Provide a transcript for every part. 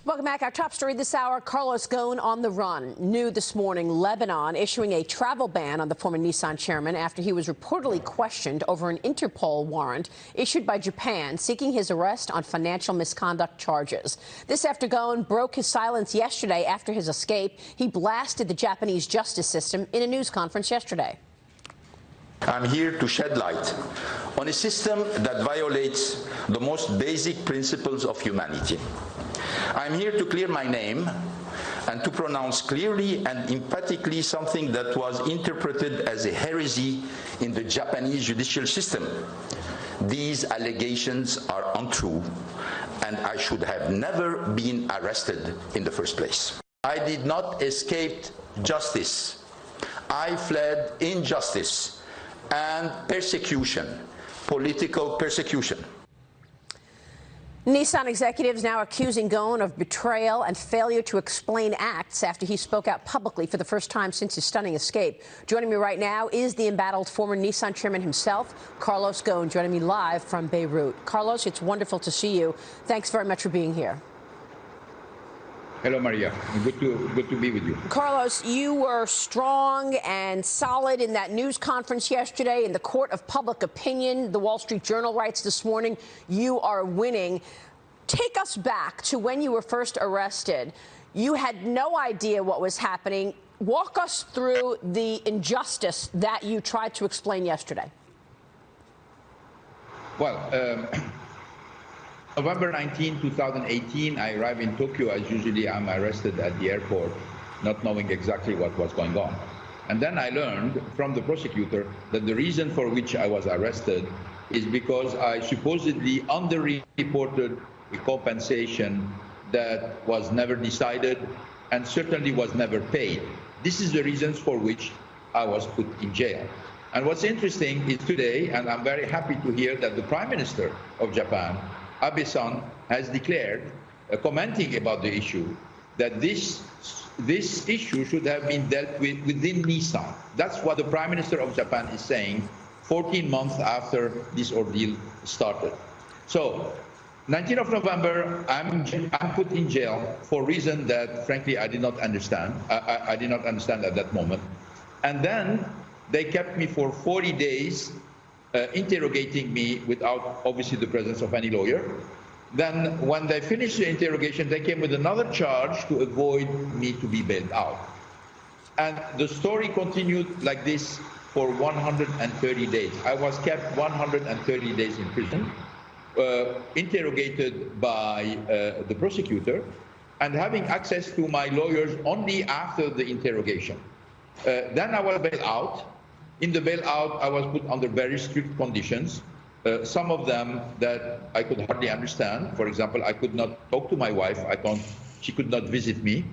Welcome back. Our top story this hour, Carlos Ghosn on the run. New this morning, Lebanon issuing a travel ban on the former Nissan chairman after he was reportedly questioned over an Interpol warrant issued by Japan seeking his arrest on financial misconduct charges. This after Ghosn broke his silence yesterday after his escape. He blasted the Japanese justice system in a news conference yesterday. I'm here to shed light on a system that violates the most basic principles of humanity. I'm here to clear my name and to pronounce clearly and emphatically something that was interpreted as a heresy in the Japanese judicial system. These allegations are untrue, and I should have never been arrested in the first place. I did not escape justice. I fled injustice and persecution, political persecution. Nissan executives now accusing Ghosn of betrayal and failure to explain acts after he spoke out publicly for the first time since his stunning escape. Joining me right now is the embattled former Nissan chairman himself, Carlos Ghosn, joining me live from Beirut. Carlos, it's wonderful to see you. Thanks very much for being here. Hello, Maria. Good to be with you. Carlos, you were strong and solid in that news conference yesterday in the court of public opinion. The Wall Street Journal writes this morning, you are winning. Take us back to when you were first arrested. You had no idea what was happening. Walk us through the injustice that you tried to explain yesterday. Well, November 19, 2018, I arrived in Tokyo. As usually, I'm arrested at the airport, not knowing exactly what was going on. And then I learned from the prosecutor that the reason for which I was arrested is because I supposedly underreported a compensation that was never decided and certainly was never paid. This is the reasons for which I was put in jail. And what's interesting is today, and I'm very happy to hear that the Prime Minister of Japan, Abe-san, has declared, commenting about the issue, that this issue should have been dealt with within Nissan. That's what the Prime Minister of Japan is saying 14 months after this ordeal started. So, 19th of November, I'm put in jail for a reason that, frankly, I did not understand. I did not understand at that moment. And then they kept me for 40 days interrogating me without, obviously, the presence of any lawyer. Then, when they finished the interrogation, they came with another charge to avoid me to be bailed out. And the story continued like this for 130 days. I was kept 130 days in prison, interrogated by the prosecutor, and having access to my lawyers only after the interrogation. Then I was bailed out. In the bailout, I was put under very strict conditions, some of them that I could hardly understand. For example, I could not talk to my wife. She could not visit me.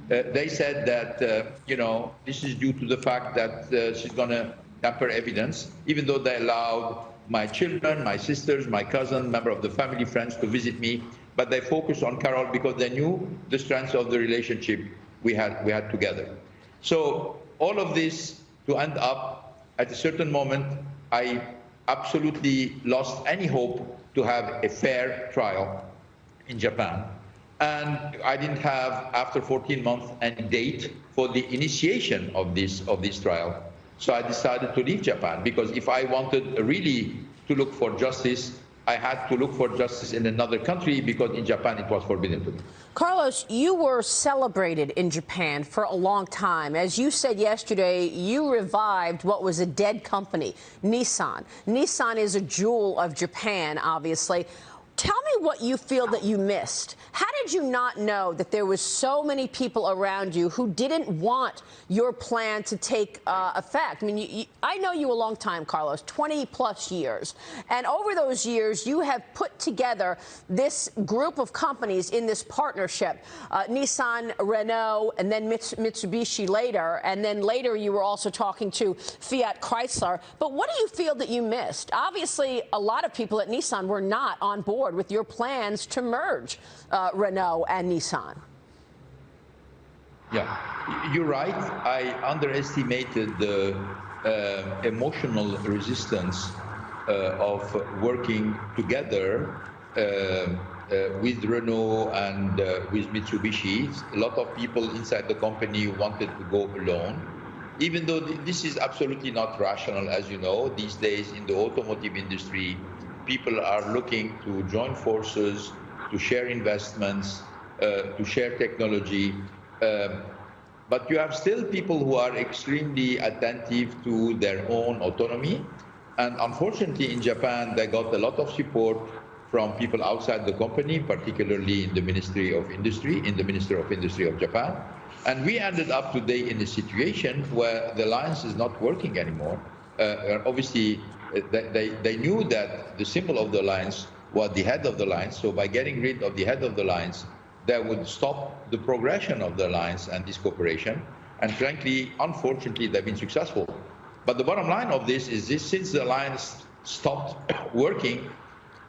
They said that, you know, this is due to the fact that she's going to tamper evidence, even though they allowed my children, my sisters, my cousin, member of the family, friends to visit me. But they focused on Carol because they knew the strength of the relationship we had together. So all of this to end up, at a certain moment, I absolutely lost any hope to have a fair trial in Japan. And I didn't have, after 14 months, any date for the initiation of this trial. So I decided to leave Japan, because if I wanted really to look for justice, I had to look for justice in another country, because in Japan it was forbidden to me. Carlos, you were celebrated in Japan for a long time. As you said yesterday, you revived what was a dead company, Nissan. Nissan is a jewel of Japan, obviously. Tell me what you feel that you missed. How did you not know that there was so many people around you who didn't want your plan to take effect? I mean, I know you a long time, Carlos, 20-plus years. And over those years, you have put together this group of companies in this partnership, Nissan, Renault, and then Mitsubishi later. And then later, you were also talking to Fiat Chrysler. But what do you feel that you missed? Obviously, a lot of people at Nissan were not on board with your plans to merge Renault and Nissan. Yeah, you're right. I underestimated the emotional resistance of working together with Renault and with Mitsubishi, a lot of people inside the company wanted to go alone, even though this is absolutely not rational. As you know, these days in the automotive industry, people are looking to join forces, to share investments, to share technology. But you have still people who are extremely attentive to their own autonomy. And unfortunately, in Japan, they got a lot of support from people outside the company, particularly in the Ministry of Industry, in the Minister of Industry of Japan. And we ended up today in a situation where the alliance is not working anymore. Obviously, they knew that the symbol of the alliance was the head of the alliance. So by getting rid of the head of the alliance, that would stop the progression of the alliance and this cooperation. And frankly, unfortunately, they've been successful. But the bottom line of this is this: since the alliance stopped working,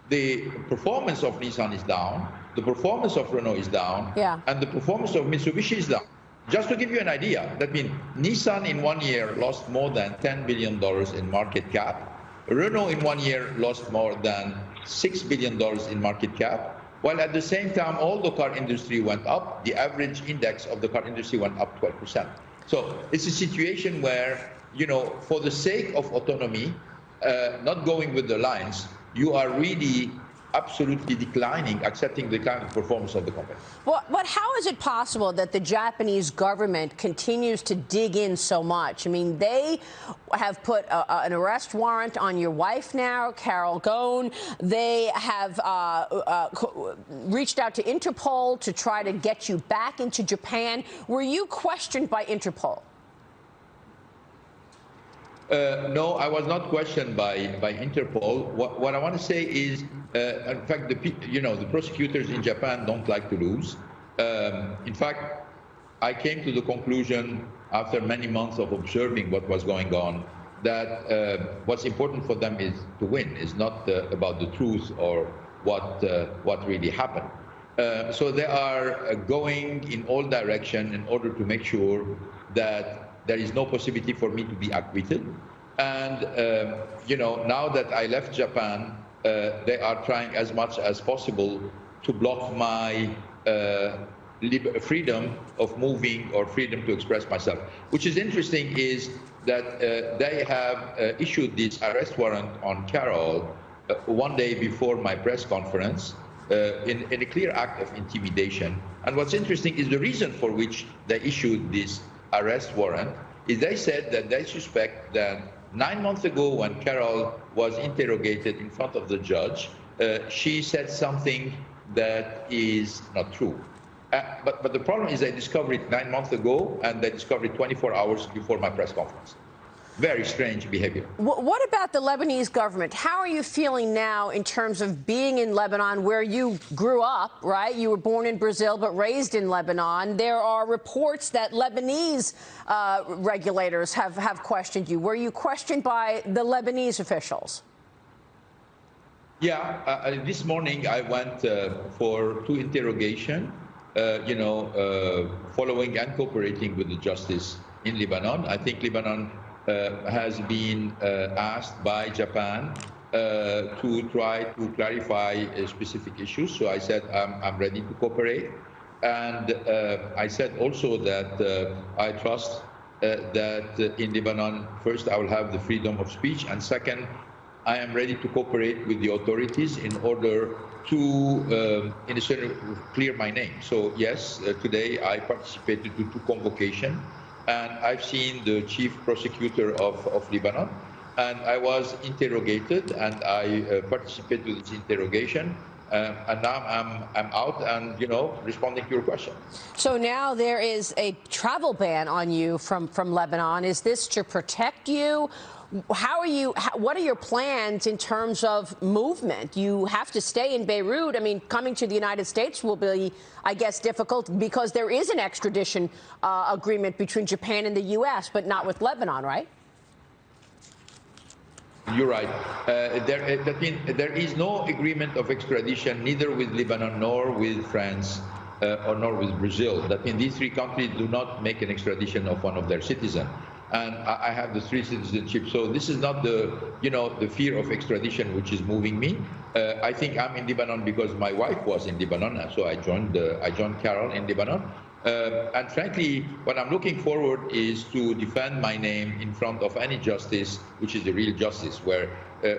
the performance of Nissan is down, the performance of Renault is down, and the performance of Mitsubishi is down. Just to give you an idea, that means Nissan in 1 year lost more than $10 billion in market cap. Renault in 1 year lost more than $6 billion in market cap. While at the same time, all the car industry went up. The average index of the car industry went up 12%. So it's a situation where, you know, for the sake of autonomy, not going with the lines, you are really absolutely declining, accepting the kind of performance of the company. Well, but how is it possible that the Japanese government continues to dig in so much? I mean, they have put an arrest warrant on your wife now, Carlos Ghosn. They have reached out to Interpol to try to get you back into Japan. Were you questioned by Interpol? No, I was not questioned by Interpol. What I want to say is, in fact, the prosecutors in Japan don't like to lose. In fact, I came to the conclusion after many months of observing what was going on that what's important for them is to win. It's not about the truth or what really happened. So they are going in all directions in order to make sure that there is no possibility for me to be acquitted. And, now that I left Japan, they are trying as much as possible to block my freedom of moving or freedom to express myself. Which is interesting is that they have issued this arrest warrant on Carol 1 day before my press conference in a clear act of intimidation. And what's interesting is the reason for which they issued this arrest warrant is they said that they suspect that 9 months ago when Carol was interrogated in front of the judge, she said something that is not true. But the problem is they discovered it 9 months ago and they discovered it 24 hours before my press conference. Very strange behavior. What about the Lebanese government? How are you feeling now in terms of being in Lebanon, where you grew up, right? You were born in Brazil, but raised in Lebanon. There are reports that Lebanese regulators have questioned you. Were you questioned by the Lebanese officials? Yeah, this morning I went for 2 interrogations, following and cooperating with the justice in Lebanon. I think Lebanon has been asked by Japan to try to clarify specific issues. So I said I'm ready to cooperate. And I said also that I trust that in Lebanon, first, I will have the freedom of speech. And second, I am ready to cooperate with the authorities in order to, in a certain, clear my name. So yes, today I participated to 2 convocations. And I've seen the chief prosecutor of Lebanon, and I was interrogated, and I participated in this interrogation. And now I'm out and, responding to your question. So now there is a travel ban on you from Lebanon. Is this to protect you? What are your plans in terms of movement? You have to stay in Beirut. I mean, coming to the United States will be, I guess, difficult because there is an extradition agreement between Japan and the U.S., but not with Lebanon, right? You're right. There is no agreement of extradition, neither with Lebanon nor with France or nor with Brazil. That means these 3 countries do not make an extradition of one of their citizens. and I have the 3 citizenship. So this is not the, the fear of extradition which is moving me. I think I'm in Lebanon because my wife was in Lebanon, and so I joined Carol in Lebanon. And frankly, what I'm looking forward is to defend my name in front of any justice, which is the real justice, where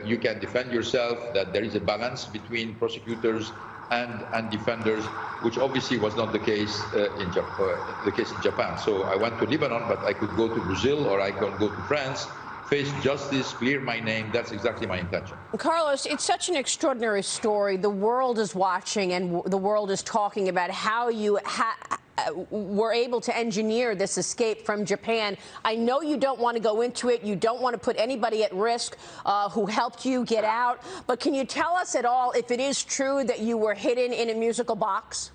you can defend yourself, that there is a balance between prosecutors and defenders, which obviously was not the case in Japan. So I went to Lebanon, but I could go to Brazil or I could go to France, face justice, clear my name. That's exactly my intention. Carlos, it's such an extraordinary story. The world is watching and the world is talking about how you were able to engineer this escape from Japan. I know you don't want to go into it. You don't want to put anybody at risk who helped you get out. But can you tell us at all if it is true that you were hidden in a musical box?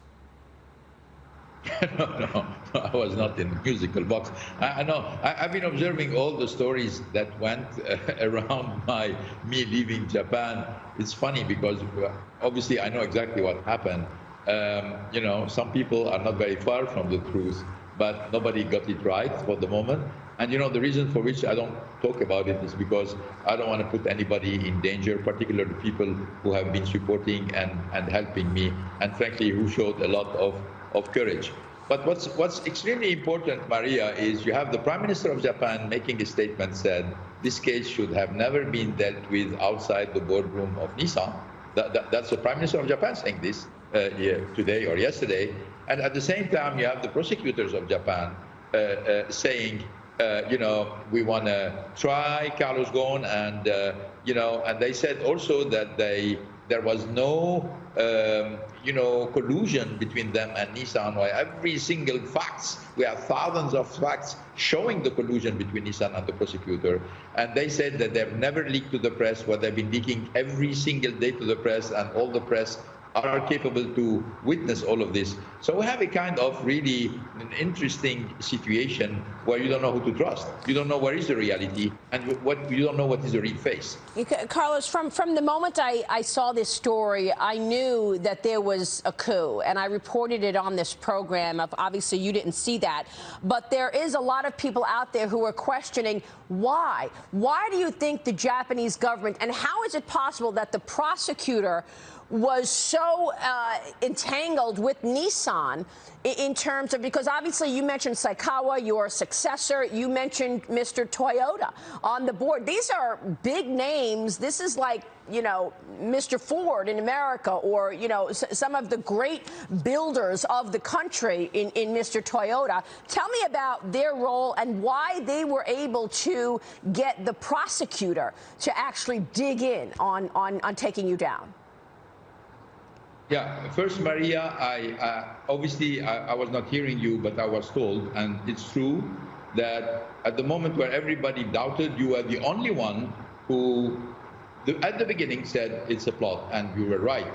No, I was not in a musical box. I know. I've been observing all the stories that went around me leaving Japan. It's funny because obviously I know exactly what happened. Some people are not very far from the truth, but nobody got it right for the moment. And, the reason for which I don't talk about it is because I don't want to put anybody in danger, particularly people who have been supporting and helping me, and frankly, who showed a lot of courage. But what's extremely important, Maria, is you have the Prime Minister of Japan making a statement said this case should have never been dealt with outside the boardroom of Nissan. That's the Prime Minister of Japan saying this today or yesterday. And at the same time, you have the prosecutors of Japan saying, we want to try Carlos Ghosn, and and they said also that there was no collusion between them and Nissan. Why every single facts, we have thousands of facts showing the collusion between Nissan and the prosecutor. And they said that they've never leaked to the press, what they've been leaking every single day to the press, and all the press are capable to witness all of this. So we have a kind of really an interesting situation where you don't know who to trust. You don't know where is the reality, and you don't know what is the real face. Carlos, from the moment I saw this story, I knew that there was a coup, and I reported it on this program. Obviously, you didn't see that, but there is a lot of people out there who are questioning why. Why do you think the Japanese government, and how is it possible that the prosecutor was so entangled with Nissan in terms of, because obviously you mentioned Saikawa, your successor, you mentioned Mr. Toyota on the board. These are big names. This is like, Mr. Ford in America, or, some of the great builders of the country in Mr. Toyota. Tell me about their role and why they were able to get the prosecutor to actually dig in on taking you down. Yeah, first, Maria, obviously I was not hearing you, but I was told, and it's true, that at the moment where everybody doubted, you were the only one who, at the beginning, said it's a plot, and you were right.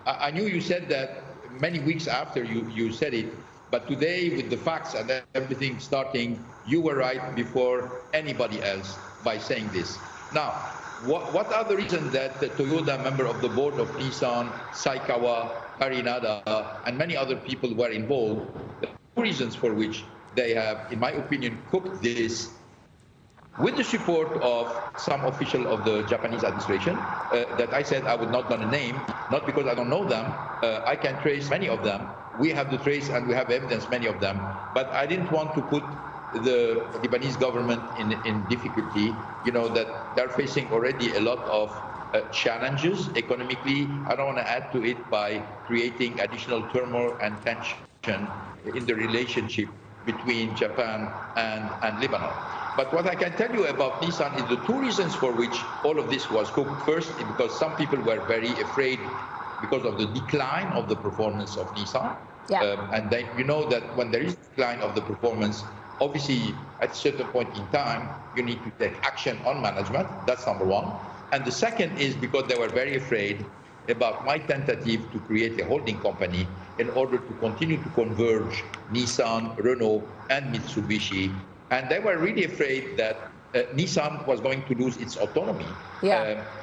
I knew you said that many weeks after you said it, but today, with the facts and everything starting, you were right before anybody else by saying this. Now, what are the reasons that the Toyota member of the board of Nissan, Saikawa, Harinada, and many other people were involved? The two reasons for which they have, in my opinion, cooked this with the support of some official of the Japanese administration that I said I would not going to name, not because I don't know them. I can trace many of them. We have the trace and we have evidence, many of them. But I didn't want to put the Lebanese government in difficulty, that they're facing already a lot of challenges economically. I don't want to add to it by creating additional turmoil and tension in the relationship between Japan and Lebanon. But what I can tell you about Nissan is the two reasons for which all of this was cooked. First, because some people were very afraid because of the decline of the performance of Nissan. Yeah. And then that when there is decline of the performance, obviously, at a certain point in time, you need to take action on management. That's number one. And the second is because they were very afraid about my tentative to create a holding company in order to continue to converge Nissan, Renault, and Mitsubishi. And they were really afraid that Nissan was going to lose its autonomy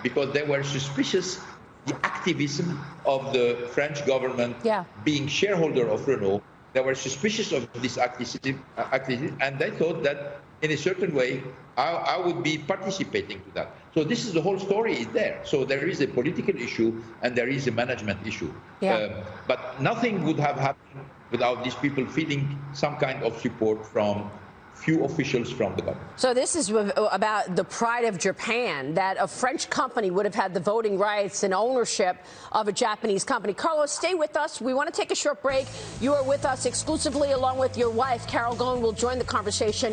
because they were suspicious the activism of the French government being shareholder of Renault They were suspicious of this activity, and they thought that in a certain way, I would be participating to that. So this is the whole story is there. So there is a political issue and there is a management issue. Yeah. But nothing would have happened without these people feeling some kind of support from few officials from the government. So this is about the pride of Japan, that a French company would have had the voting rights and ownership of a Japanese company. Carlos, stay with us. We want to take a short break. You are with us exclusively along with your wife, Carol Ghosn, will join the conversation